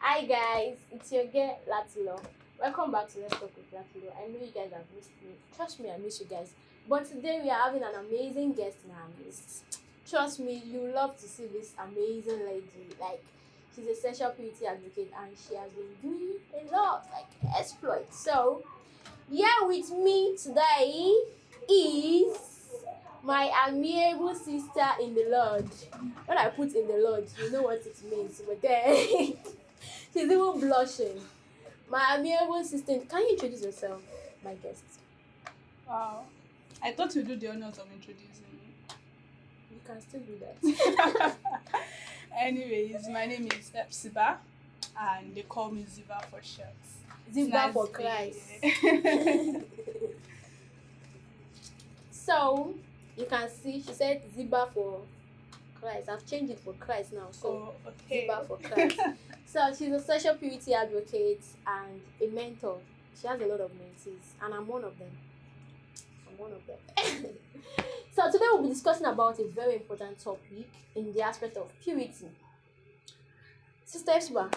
Hi guys, it's your girl Latilo. Welcome back to Let's Talk with Latilo. I know you guys have missed me. Trust me, I miss you guys. But today we are having an amazing guest in our midst. Trust me, you love to see this amazing lady. Like she's a sexual purity advocate and she has been doing a lot, like exploits. So here with me today is my amiable sister in the Lord. When I put in the Lord, you know what it means. But then she's even blushing. My amiable sister, can you introduce yourself, my guest? Wow. I thought you do the honors of introducing me. You can still do that. Anyways, my name is Epsiba and they call me Ziva for short. Ziva for Christ. So you can see she said Ziba for Christ. I've changed it for Christ now. So okay. Ziba for Christ. So she's a sexual purity advocate and a mentor. She has a lot of mentees, and I'm one of them. So today we'll be discussing about a very important topic in the aspect of purity. Sister Epsiba,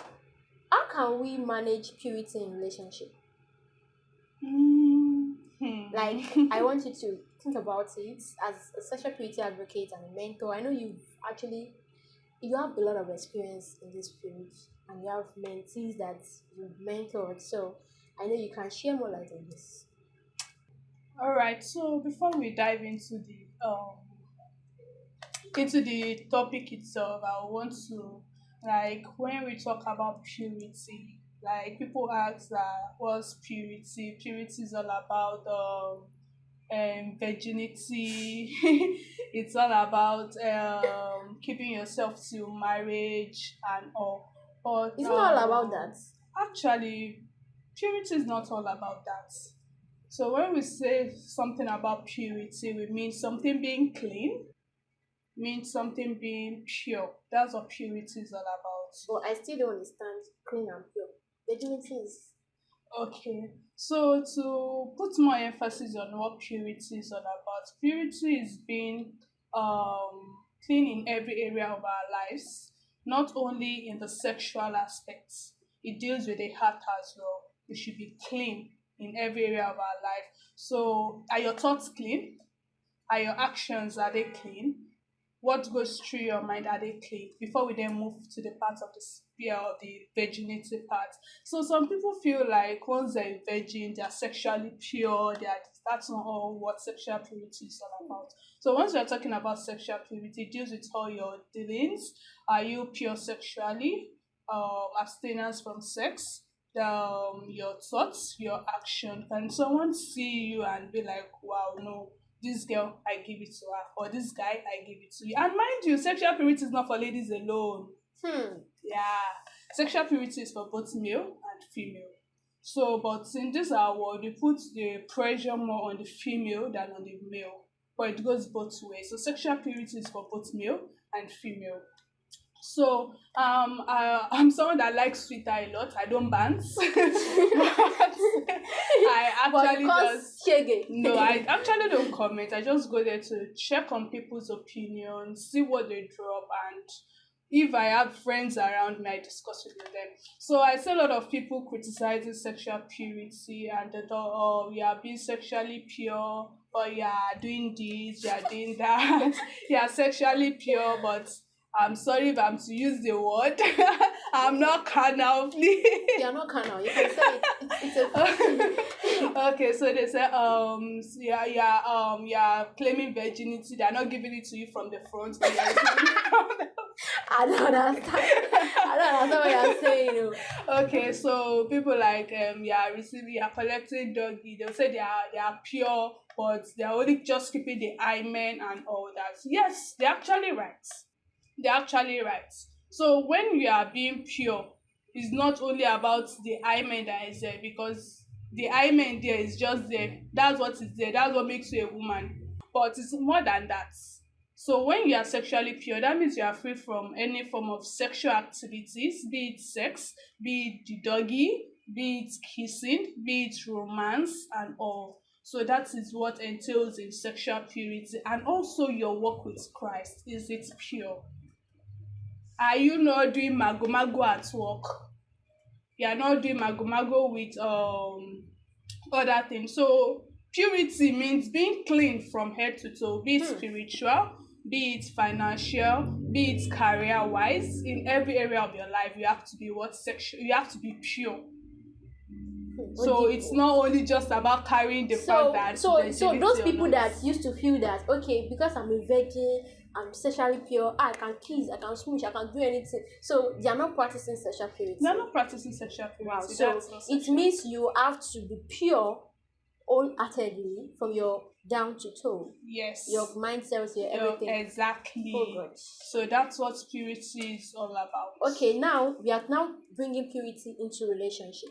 how can we manage purity in relationship? Like, I want you to think about it as a sexual purity advocate and a mentor. I know you have a lot of experience in this field and you have mentees that you've mentored. So I know you can share more light on this. All right. So before we dive into the topic itself, I want to, like, when we talk about purity, like people ask that what's purity? Purity is all about virginity. It's all about keeping yourself till marriage and all. But It's not all about that. actually, purity is not all about that. So when we say something about purity, we mean something being clean, means something being pure. That's what purity is all about. But I still don't understand clean and pure. Virginity is Okay, so to put more emphasis on what purity is all about, purity is being clean in every area of our lives, not only in the sexual aspects. It deals with the heart as well. We should be clean in every area of our life. So, are your thoughts clean? Are your actions, are they clean? What goes through your mind, are they clean? Before we then move to the part of the sphere of the virginity part. So some people feel like once they're a virgin, they're sexually pure. That's not all what sexual purity is all about. So once we're talking about sexual purity, it deals with all your dealings. Are you pure sexually? Abstinence from sex, your thoughts, your action. Can someone see you and be like, wow, no, this girl, I give it to her, or this guy, I give it to you. And mind you, sexual purity is not for ladies alone. Yeah, sexual purity is for both male and female. So, but in this our world, we put the pressure more on the female than on the male, but it goes both ways. So, sexual purity is for both male and female. So I'm someone that likes Twitter a lot. I don't bounce. I actually just shaggy. no, I actually don't comment. I just go there to check on people's opinions, see what they drop, and if I have friends around me, I discuss it with them. So I see a lot of people criticizing sexual purity and they thought, oh, you are being sexually pure, or you are doing this, you are doing that, you are sexually pure, but I'm sorry if I'm to use the word. I'm not carnal, please. You're not carnal. You can say it. It's a Okay, so they say yeah, claiming virginity. They're not giving it to you from the front. But you're giving it from the I don't understand. I don't understand what you're saying. Okay, so people like you are collecting doggy. They'll say they are pure, but they're only just keeping the hymen and all that. Yes, they're actually right. They're actually right. So when you are being pure, it's not only about the hymen that is there, because the hymen there is just there. That's what is there. That's what makes you a woman. But it's more than that. So when you are sexually pure, that means you are free from any form of sexual activities, be it sex, be it the doggy, be it kissing, be it romance and all. So that is what entails in sexual purity, and also your work with Christ. Is it pure? Are you not doing mago mago at work? You are not doing mago with other things. So purity means being clean from head to toe, be it Hmm. spiritual, be it financial, be it career wise. In every area of your life, you have to be what sexual. You have to be pure. So it's Odipo. not only just about carrying the fact So, that so those virginity or people not. that used to feel that okay, because I'm a virgin, I'm sexually pure, I can kiss, I can smooch, I can do anything. So they are not practicing sexual They're purity. not practicing sexual Wow. purity. So That's not it sexual. means you have to be pure wholeheartedly from your down to toe, Yes. your mindset, your everything. Oh Exactly. God. So that's what purity is all about. Okay, now we are now bringing purity into relationship.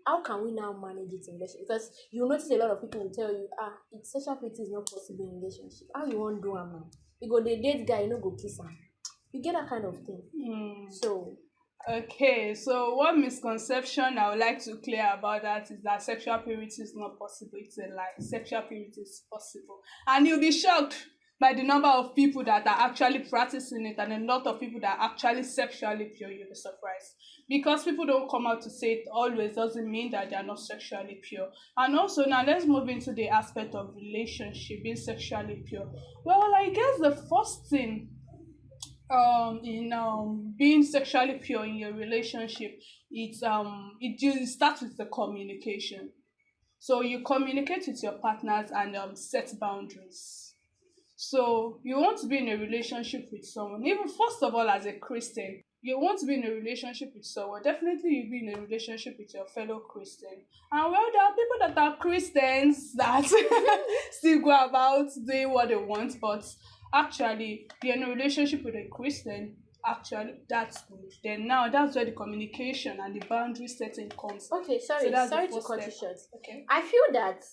How can we now manage it in relationship? Because you notice a lot of people will tell you, it's sexual purity is not possible in relationship. How you want do am now? You go the date guy, you no go kiss am. You get that kind of thing. Hmm. So Okay, so one misconception I would like to clear about that is that sexual purity is not possible. It's a lie. Sexual purity is possible. And you'll be shocked by the number of people that are actually practicing it and a lot of people that are actually sexually pure. You'll be surprised. Because people don't come out to say it always doesn't mean that they are not sexually pure. And also now let's move into the aspect of relationship, being sexually pure. Well, I guess the first thing in being sexually pure in your relationship, it starts with the communication. So you communicate with your partners and set boundaries. So you want to be in a relationship with someone, even first of all as a Christian, you want to be in a relationship with someone, definitely you'll be in a relationship with your fellow Christian. And well, there are people that are Christians that still go about doing what they want, but actually you're in a relationship with a Christian, actually that's good. Then now that's where the communication and the boundary setting comes. okay, So that's the sorry to first cut you step. short. Okay. I feel that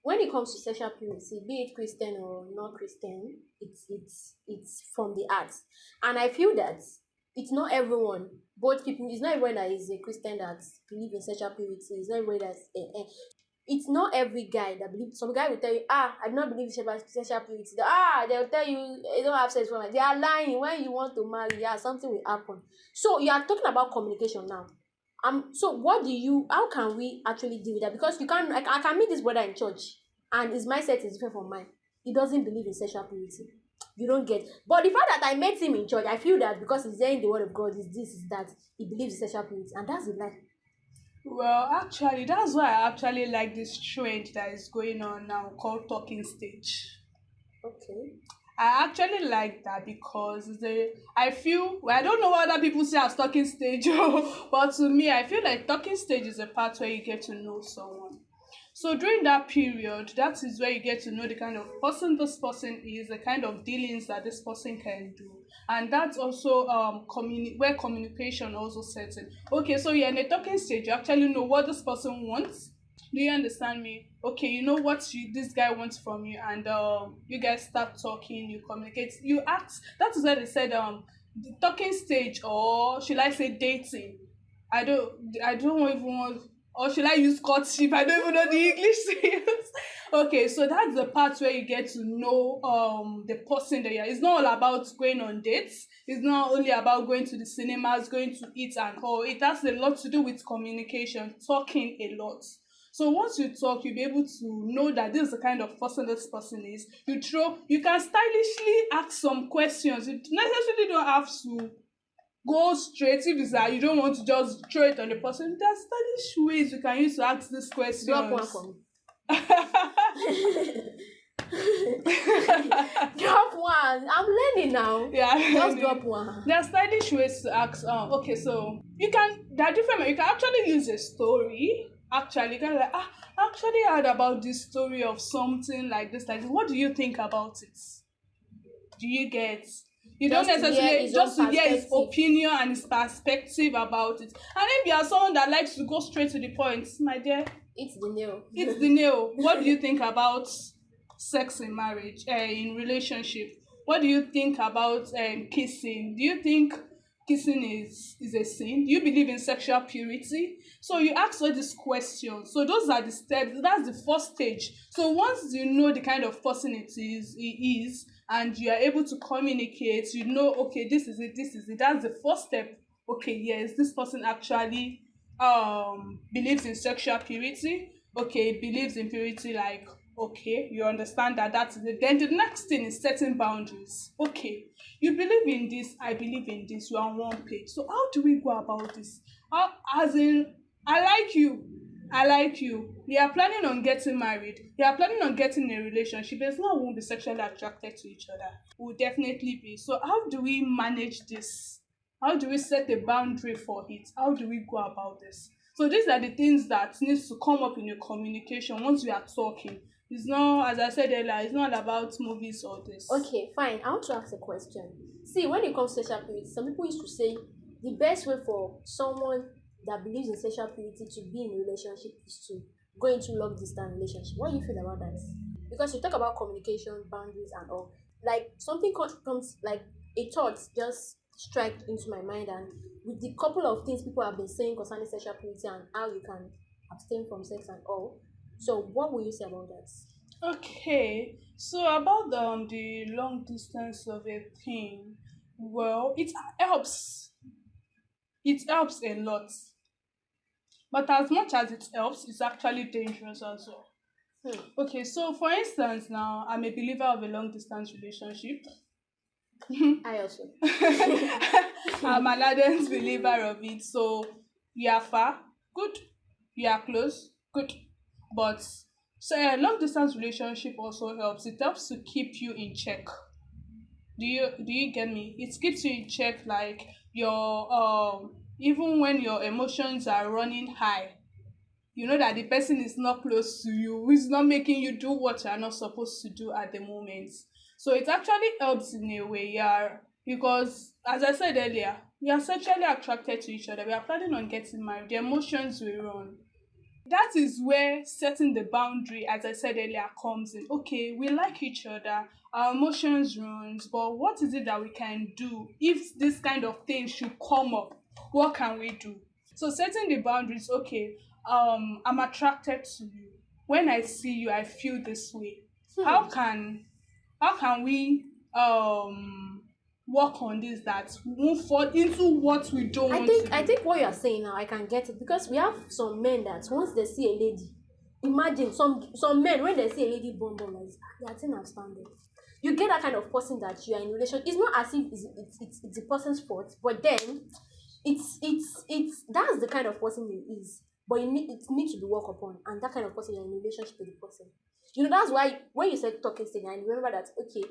when it comes to sexual purity, be it Christian or not Christian, it's from the heart. And I feel that it's not everyone, both people, it's not everyone that is a Christian that believe in sexual purity, it's not everyone that's it's not every guy that believes. Some guy will tell you, I do not believe in sexual purity. They'll tell you they don't have sex for me. They are lying. When you want to marry, yeah, something will happen. So you are talking about communication now. So what do you? How can we actually deal with that? Because you can't. I can meet this brother in church, and his mindset is different from mine. He doesn't believe in sexual purity. You don't get. But the fact that I met him in church, I feel that because he's hearing the word of God, is this, is that, he believes in sexual purity, and that's the lie. Well, actually, that's why I actually like this trend that is going on now called talking stage. Okay. I actually like that because I feel, well, I don't know what other people say as talking stage, but to me, I feel like talking stage is a part where you get to know someone. So during that period, that is where you get to know the kind of person this person is, the kind of dealings that this person can do. And that's also where communication also sets in. Okay, so you're in a talking stage, you actually know what this person wants. Do you understand me? Okay, you know what this guy wants from you, and you guys start talking, you communicate, you ask. That is why they said the talking stage, or should I say dating? I don't even want, or should I use courtship? I don't even know the English to use. Okay, so that's the part where you get to know the person that you are. It's not all about going on dates. It's not only about going to the cinemas, going to eat and all. It has a lot to do with communication, talking a lot. So once you talk, you'll be able to know that this is the kind of person this person is. You can stylishly ask some questions. You necessarily don't have to go straight if it's that you don't want to just throw it on the person. There are stylish ways you can use to ask these Drop one questions. for me. Drop one. I'm learning now. Yeah, Just drop one. there are stylish ways to ask. Okay, so there are different. You can actually use a story. Actually, you can like, I actually heard about this story of something like this. Like, what do you think about it? Do you get? You don't Just to hear necessarily his own just to hear his perspective. opinion and his perspective about it. And if you are someone that likes to go straight to the point, my dear, It's the nail. it's the nail. What do you think about sex in marriage, in relationship? What do you think about kissing? Do you think kissing is a sin? Do you believe in sexual purity? So you ask all these questions. So those are the steps. That's the first stage. So once you know the kind of person he is, and you are able to communicate, you know, okay, this is it, this is it. That's the first step. Okay, yes, this person actually believes in sexual purity. Okay, believes in purity, like, okay, you understand that that's it. Then the next thing is setting boundaries. Okay, you believe in this, I believe in this, you're on one page. So how do we go about this? How, as in, I like you, I like you. We are planning on getting married. We are planning on getting a relationship. There's no one who will be sexually attracted to each other. Will definitely be. So how do we manage this? How do we set a boundary for it? How do we go about this? So these are the things that needs to come up in your communication once we are talking. It's not, as I said earlier, it's not about movies or this. Okay, fine. I want to ask a question. See, when it comes to sexual purity, some people used to say the best way for someone that believes in sexual purity to be in a relationship is to go into long distance relationship. What do you feel about that? Because you talk about communication, boundaries, and all. Like something comes like a thought just strike into my mind, and with the couple of things people have been saying concerning sexual purity and how you can abstain from sex and all. So, what will you say about that? Okay, so about the long distance of a thing, well, it helps. It helps a lot. But as much as it helps, it's actually dangerous as well. Hmm. Okay, so for instance, now I'm a believer of a long distance relationship. I also. I'm an ardent believer of it. So we are far, good. We are close, good. But so a long distance relationship also helps. It helps to keep you in check. Do you get me? It keeps you in check, like your even when your emotions are running high, you know that the person is not close to you, is not making you do what you are not supposed to do at the moment. So it actually helps in a way, yeah, because as I said earlier, we are sexually attracted to each other. We are planning on getting married. The emotions will run. That is where setting the boundary, as I said earlier, comes in. Okay, we like each other, our emotions runs, but what is it that we can do if this kind of thing should come up? What can we do? So setting the boundaries, okay, I'm attracted to you. When I see you, I feel this way. Hmm. How can we work on this, that we won't fall into what we don't I want to think I do? think what you are saying now, I can get it because we have some men that once they see a lady, imagine some men when they see a lady like this, their thing have standard. You get that kind of person that you are in relation. It's not as if it's the person's fault, but then it's that's the kind of person he is. But it needs to be worked upon, and that kind of person you're in a relationship with the person. You know that's why when you said talking stage, I remember that okay,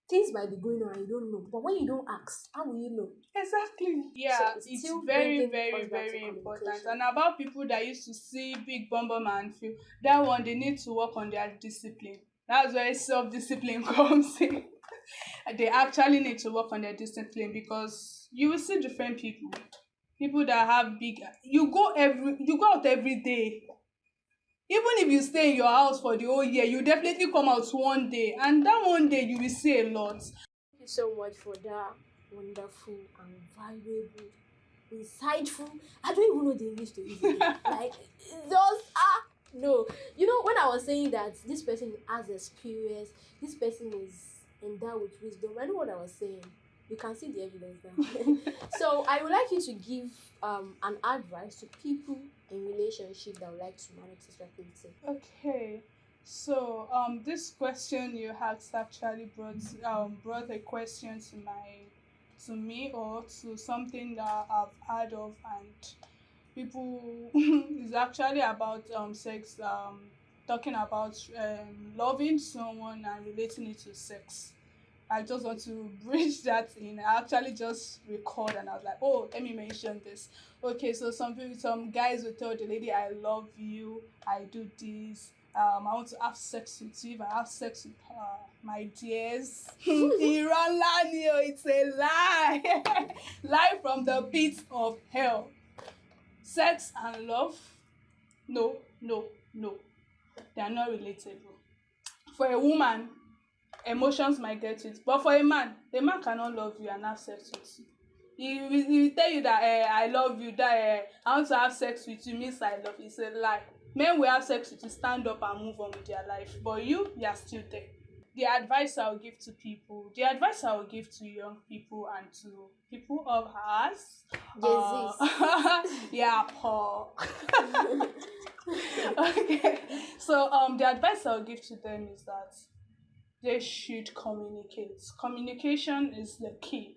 things might be going on and you don't know, but when you don't ask, how will you know? Exactly. So Yeah, it's it's still very, bringing very, us back to very important. communication. And about people that used to see big bumper man feel that one, they need to work on their discipline. That's where self-discipline comes in. They actually need to work on their discipline, because you will see different people. People that have big, you go out every day. Even if you stay in your house for the whole year, you definitely come out one day, and that one day you will see a lot. Thank you so much for that wonderful and valuable, insightful. I don't even know the English to use again. Like it's just no. You know when I was saying that this person has experience, this person is endowed with wisdom. I know what I was saying. You can see the evidence now. So I would like you to give an advice to people in relationship that would like to manage this activity. Okay, so this question you asked actually brought a question to me, or to something that I've heard of, and people is actually about sex, talking about loving someone and relating it to sex. I just want to bridge that in. I actually just record and I was like, oh, let me mention this. Okay, so some guys will tell the lady, I love you, I do this. I want to have sex with you. If I have sex with my dears, Iran Lanio, it's a lie. Lie from the pit of hell. Sex and love, no, no, no. They are not relatable. For a woman, emotions might get it, but for a man cannot love you and have sex with you. He will tell you that I love you, that I want to have sex with you means I love you. It's a lie. Men will have sex with you, stand up and move on with their life, but you are still there. the advice I'll give to people, the advice I'll give to young people and to people of us, Jesus. yeah, Paul. Okay, so the advice I'll give to them is that they should communicate. Communication is the key.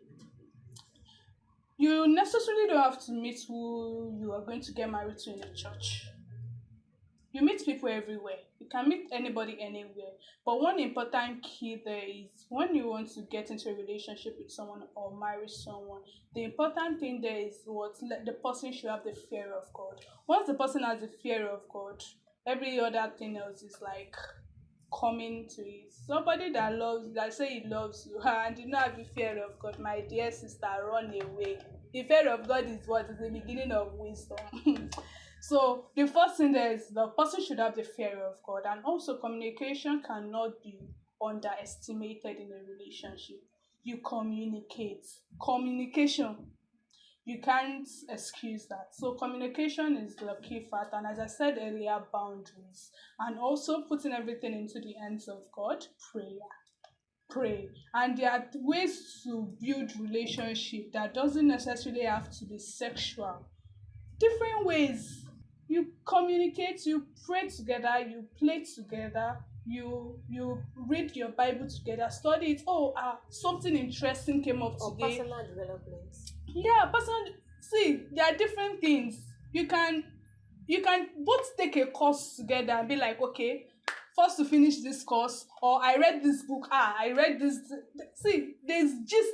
You necessarily don't have to meet who you are going to get married to in a church. You meet people everywhere. You can meet anybody anywhere. But one important key there is when you want to get into a relationship with someone or marry someone, the important thing there is what the person should have the fear of God. Once the person has the fear of God, every other thing else is like coming to it. Somebody that loves, that say he loves you, and you not have the fear of God, my dear sister, run away. The fear of God is what is the beginning of wisdom. So the first thing there is the person should have the fear of God, and also communication cannot be underestimated in a relationship. You communicate. Communication, you can't excuse that. So communication is the key factor, and as I said earlier, boundaries, and also putting everything into the hands of God. Pray, and there are ways to build relationship that doesn't necessarily have to be sexual. Different ways. You communicate, you pray together, you play together, you read your Bible together, study it. Oh, something interesting came up Or today. personal development. Yeah, personal. See, there are different things. You can both take a course together and be like, okay, first to finish this course, or I read this book. I read this. See, there's just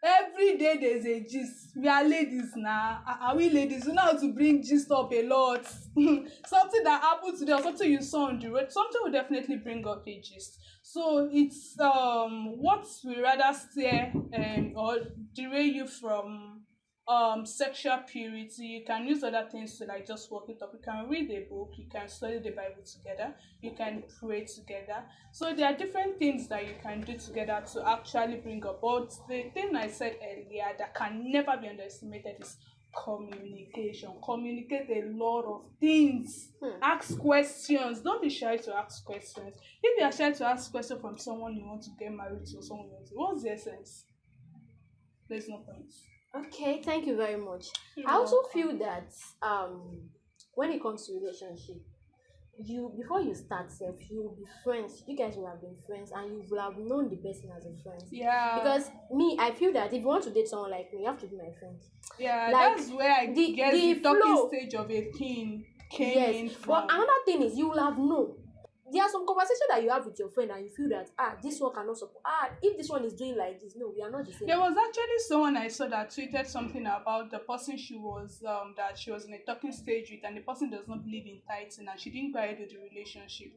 every day there's a gist. We are ladies now. Are we ladies? We know how to bring gist up a lot. Something that happened today or something you saw on the road, something will definitely bring up a gist. So it's what we rather steer or derail you from sexual purity. You can use other things to like just work it up. You can read a book, you can study the Bible together, you can pray together. So there are different things that you can do together to actually bring up. But the thing I said earlier that can never be underestimated is communication. Communicate a lot of things. Ask questions. Don't be shy to ask questions. If you are shy to ask questions from someone you want to get married to or someone you want to, what's the essence? There's no point. Okay, thank you very much. You're I also welcome. feel that when it comes to relationship, you before you start self, you will be friends. You guys will have been friends and you will have known the person as a friend. Yeah. Because me, I feel that if you want to date someone like me, you have to be my friend. Yeah, Like, that's where I the- guess the the talking flow. stage of a teen came in Yes, from. but another thing is you will have known. There are some conversation that you have with your friend and you feel that this one cannot support. If this one is doing like this, no, we are not the same. There was actually someone I saw that tweeted something about the person she was that she was in a talking stage with, and the person does not believe in tithing, and she didn't go ahead with the relationship.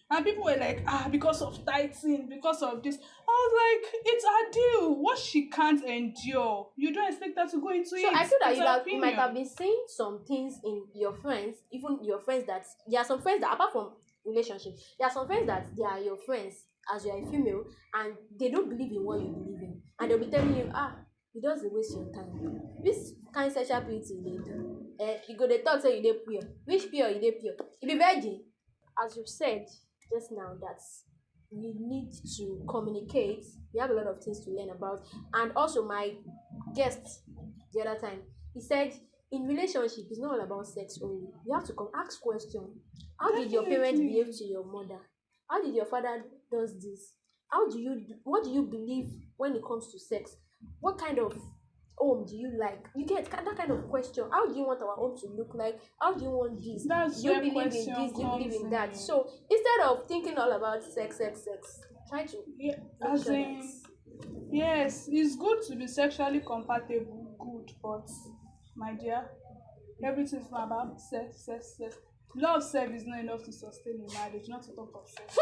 And people were like, because of tithing, because of this. I was like, it's her deal. What she can't endure, you don't expect her to go into So it. I feel that It's her you might opinion. have been seeing some things in your friends, even your friends that there are some friends that apart from relationship, there are some friends that they are your friends as you are a female and they don't believe in what you believe in. And they'll be telling you, you just dey waste your time. This kind sexual purity you dey do. You go dey talk say you dey pure. Which pure you dey pure? You be virgin. As you said just now that we need to communicate. We have a lot of things to learn about. And also my guest the other time, he said in relationship it's not all about sex only. You have to come ask question. How did your parents Definitely. behave to your mother? How did your father does this? What do you believe when it comes to sex? What kind of home do you like? You get that kind of question. How do you want our home to look like? How do you want this? That's Do you where believe in question this? Do you believe comes in that? in. So instead of thinking all about sex, try to Yeah, make as sure in, that yes, it's good to be sexually compatible, good, but my dear, everything's not about sex. Love self is not enough to sustain a marriage, not to talk of sex.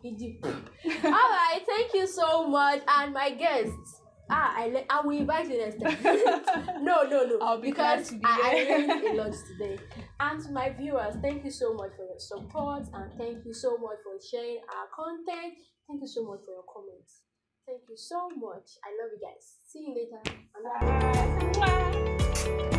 Idiot. All right, thank you so much. And my guests, I will invite you next time. No, I'll be glad because to be I here. learned a lot today. And to my viewers, thank you so much for your support and thank you so much for sharing our content. Thank you so much for your comments. Thank you so much. I love you guys. See you later. Another Bye. Mwah.